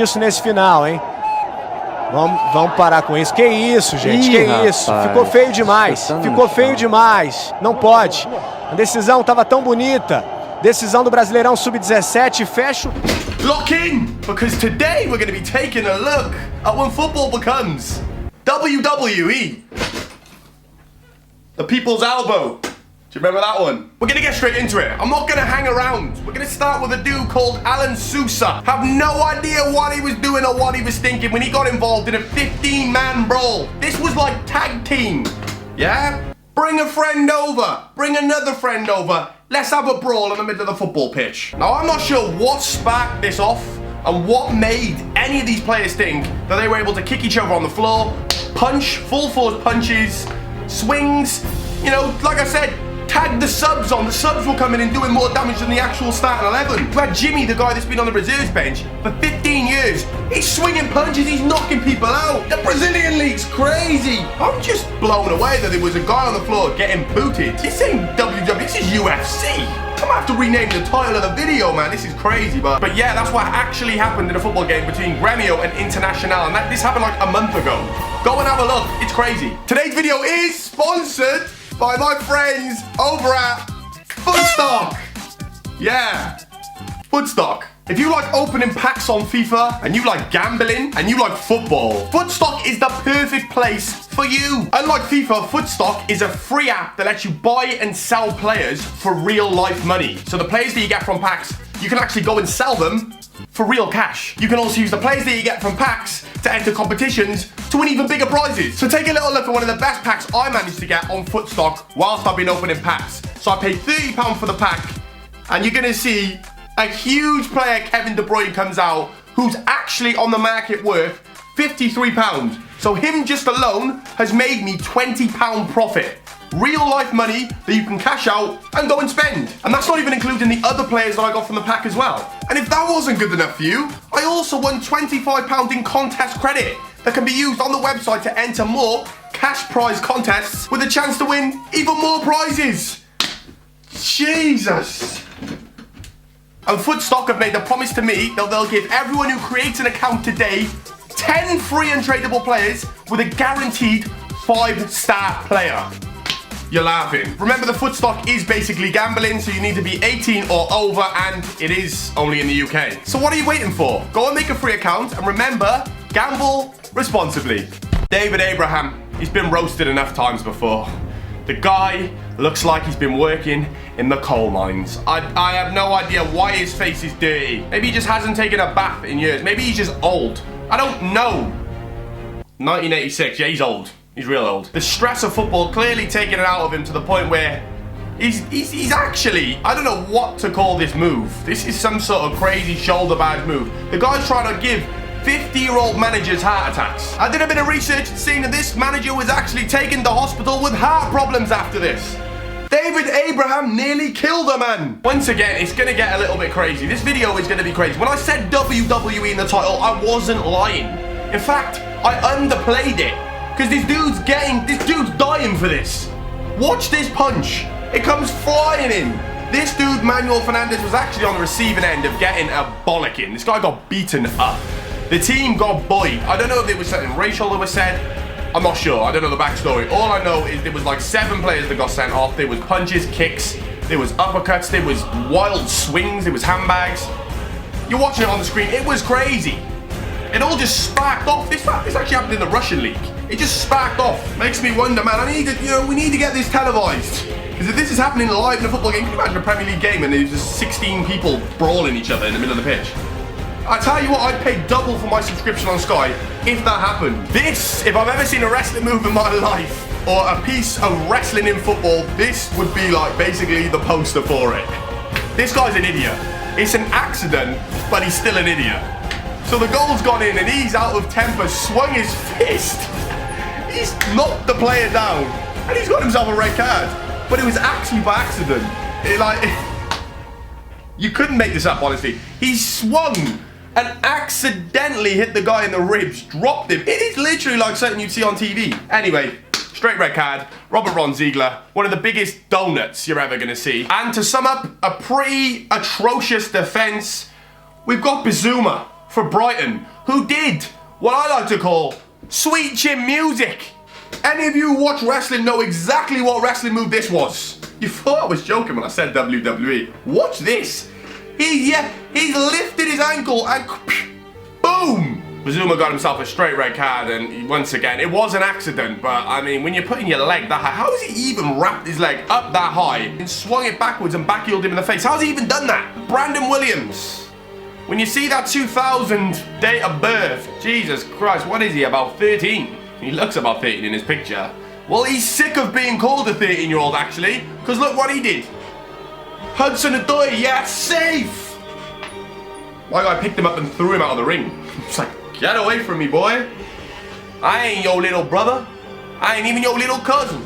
Isso nesse final, hein? Vamos parar com isso. Que isso, gente? Ih, que rapaz, isso? Ficou feio demais. Ficou feio demais. Não pode. A decisão tava tão bonita. Decisão do Brasileirão Sub-17. Fecho. Lock in, because today we're going to be taking a look at when football becomes WWE. The People's Elbow. Do you remember that one? We're gonna get straight into it. I'm not gonna hang around. We're gonna start with a dude called Alan Sousa. Have no idea what he was doing or what he was thinking when he got involved in a 15-man brawl. This was like tag team. Yeah? Bring a friend over. Bring another friend over. Let's have a brawl in the middle of the football pitch. Now, I'm not sure what sparked this off and what made any of these players think that they were able to kick each other on the floor, punch, full force punches, swings, you know, like I said, tag the subs on. The subs were coming in doing more damage than the actual starting 11. We had Jimmy, the guy that's been on the reserves bench for 15 years. He's swinging punches, he's knocking people out. The Brazilian league's crazy. I'm just blown away that there was a guy on the floor getting booted. This ain't WWE, this is UFC. I'm gonna have to rename the title of the video, man. This is crazy, but yeah, that's what actually happened in a football game between Grêmio and Internacional, and this happened like a month ago. Go and have a look, it's crazy. Today's video is sponsored by my friends over at Footstock. Yeah, Footstock. If you like opening packs on FIFA, and you like gambling, and you like football, Footstock is the perfect place for you. Unlike FIFA, Footstock is a free app that lets you buy and sell players for real life money. So the players that you get from packs, you can actually go and sell them for real cash. You can also use the players that you get from packs to enter competitions to win even bigger prizes. So take a little look at one of the best packs I managed to get on Footstock whilst I've been opening packs. So I paid £30 for the pack, and you're gonna see a huge player, Kevin De Bruyne, comes out, who's actually on the market worth £53. So him just alone has made me £20 profit. Real life money that you can cash out and go and spend. And that's not even including the other players that I got from the pack as well. And if that wasn't good enough for you, I also won £25 in contest credit that can be used on the website to enter more cash prize contests with a chance to win even more prizes. Jesus. And Footstock have made a promise to me that they'll give everyone who creates an account today 10 free untradeable players with a guaranteed 5-star player. You're laughing. Remember, the Footstock is basically gambling, so you need to be 18 or over, and it is only in the UK. So what are you waiting for? Go and make a free account, and remember, gamble responsibly. David Abraham, he's been roasted enough times before. The guy looks like he's been working in the coal mines. I have no idea why his face is dirty. Maybe he just hasn't taken a bath in years. Maybe he's just old. I don't know. 1986, yeah, he's old. He's real old. The stress of football clearly taking it out of him to the point where he's actually, I don't know what to call this move. This is some sort of crazy shoulder badge move. The guy's trying to give 50-year-old managers heart attacks. I did a bit of research seeing that this manager was actually taken to hospital with heart problems after this. David Abraham nearly killed a man. Once again, it's gonna get a little bit crazy. This video is gonna be crazy. When I said WWE in the title, I wasn't lying. In fact, I underplayed it. Because this dude's dying for this. Watch this punch. It comes flying in. This dude, Manuel Fernandez, was actually on the receiving end of getting a bollocking. This guy got beaten up. The team got bullied. I don't know if there was something racial that was said. I'm not sure. I don't know the backstory. All I know is there was like 7 players that got sent off. There was punches, kicks, there was uppercuts, there was wild swings, there was handbags. You're watching it on the screen. It was crazy. It all just sparked off. This actually happened in the Russian league. It just sparked off. Makes me wonder, man. We need to get this televised. Because if this is happening live in a football game, can you imagine a Premier League game and there's just 16 people brawling each other in the middle of the pitch? I tell you what, I'd pay double for my subscription on Sky if that happened. This, if I've ever seen a wrestling move in my life, or a piece of wrestling in football, this would be like basically the poster for it. This guy's an idiot. It's an accident, but he's still an idiot. So the goal's gone in and he's out of temper, swung his fist. He's knocked the player down and he's got himself a red card. But it was actually by accident. You couldn't make this up, honestly. He swung and accidentally hit the guy in the ribs, dropped him. It is literally like something you'd see on TV. Anyway, straight red card. Robert Ron Ziegler, one of the biggest donuts you're ever gonna see. And to sum up a pretty atrocious defense, we've got Bizuma. for Brighton, who did what I like to call sweet chin music. Any of you who watch wrestling know exactly what wrestling move this was. You thought I was joking when I said WWE. Watch this. He's lifted his ankle and boom! Bazuma got himself a straight red card, and once again, it was an accident, but I mean, when you're putting your leg that high, how has he even wrapped his leg up that high and swung it backwards and backheeled him in the face? How's he even done that? Brandon Williams. When you see that 2000 date of birth, Jesus Christ, what is he, about 13? He looks about 13 in his picture. Well, he's sick of being called a 13-year-old, actually, because look what he did. Hudson-Odoi, yeah, safe! My guy picked him up and threw him out of the ring. It's like, get away from me, boy. I ain't your little brother. I ain't even your little cousin.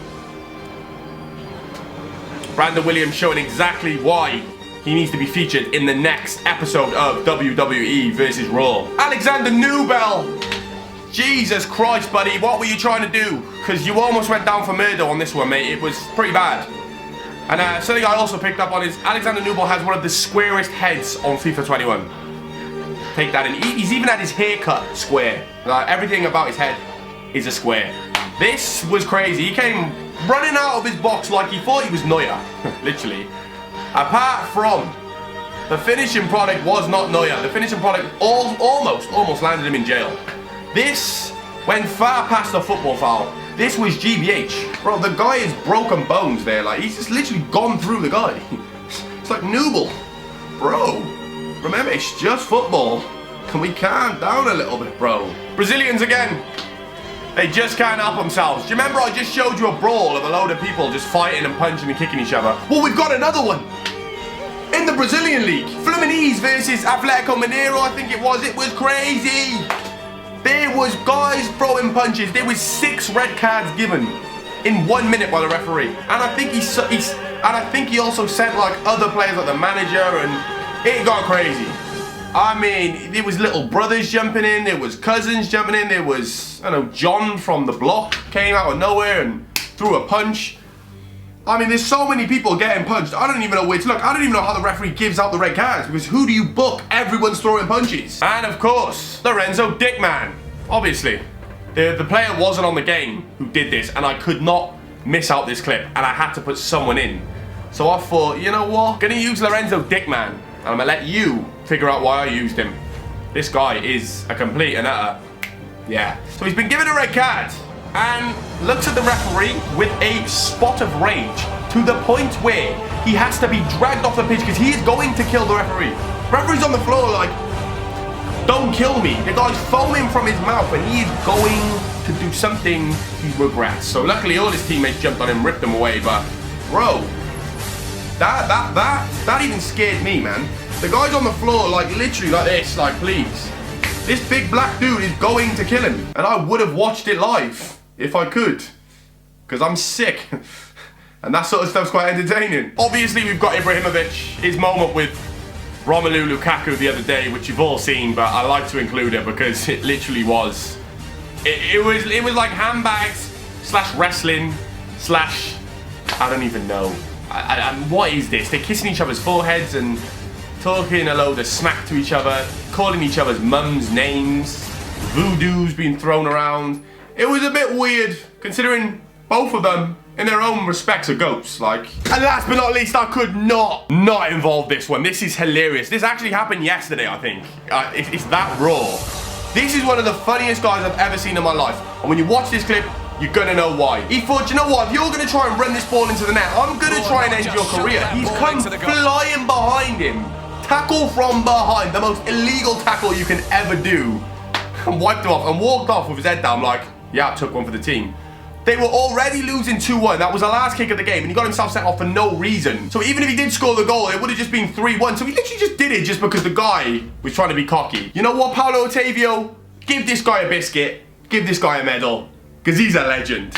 Brandon Williams showing exactly why he needs to be featured in the next episode of WWE vs. Raw. Alexander Newbell. Jesus Christ, buddy, what were you trying to do? Because you almost went down for murder on this one, mate. It was pretty bad. And something I also picked up on is Alexander Newbell has one of the squarest heads on FIFA 21. Take that in. He's even had his haircut square. Like, everything about his head is a square. This was crazy. He came running out of his box like he thought he was Neuer. Literally. Apart from, the finishing product was not Neuer. The finishing product almost landed him in jail. This went far past a football foul. This was GBH. Bro, the guy is broken bones there. Like, he's just literally gone through the guy. It's like Newbell. Bro, remember, it's just football. Can we calm down a little bit, bro? Brazilians again. They just can't help themselves. Do you remember I just showed you a brawl of a load of people just fighting and punching and kicking each other? Well, we've got another one. In the Brazilian league. Fluminense versus Atlético Mineiro, I think it was. It was crazy. There was guys throwing punches. There was 6 red cards given in 1 minute by the referee. And I think he also sent like other players like the manager, and it got crazy. I mean, there was little brothers jumping in, there was cousins jumping in, there was, I don't know, John from the block came out of nowhere and threw a punch. I mean, there's so many people getting punched. I don't even know where to look. I don't even know how the referee gives out the red cards, because who do you book? Everyone's throwing punches. And of course, Lorenzo Dickman. Obviously, the player wasn't on the game who did this, and I could not miss out this clip, and I had to put someone in. So I thought, you know what? I'm gonna use Lorenzo Dickman, and I'm gonna let you figure out why I used him. This guy is a complete and utter, yeah. So he's been given a red card, and looks at the referee with a spot of rage, to the point where he has to be dragged off the pitch because he is going to kill the referee. Referee's on the floor like, don't kill me. The guy's foaming from his mouth and he is going to do something he regrets. So luckily all his teammates jumped on him, ripped him away, but bro, that even scared me, man. The guy's on the floor like literally like this, like please. This big black dude is going to kill him. And I would have watched it live if I could, because I'm sick. And that sort of stuff's quite entertaining. Obviously we've got Ibrahimovic, his moment with Romelu Lukaku the other day, which you've all seen, but I like to include it because it literally was. It was like handbags / wrestling / I don't even know. What is this? They're kissing each other's foreheads and talking a load of smack to each other, calling each other's mums names, voodoo's being thrown around. It was a bit weird, considering both of them, in their own respects, are goats, like. And last but not least, I could not involve this one. This is hilarious. This actually happened yesterday, I think. It's that raw. This is one of the funniest guys I've ever seen in my life. And when you watch this clip, you're gonna know why. He thought, you know what, if you're gonna try and run this ball into the net, I'm gonna try and end your career. He's come flying behind him. Tackle from behind, the most illegal tackle you can ever do. And wiped him off and walked off with his head down like, yeah, I took one for the team. They were already losing 2-1. That was the last kick of the game, and he got himself sent off for no reason. So even if he did score the goal, it would have just been 3-1. So he literally just did it just because the guy was trying to be cocky. You know what, Paulo Otavio? Give this guy a biscuit. Give this guy a medal, because he's a legend.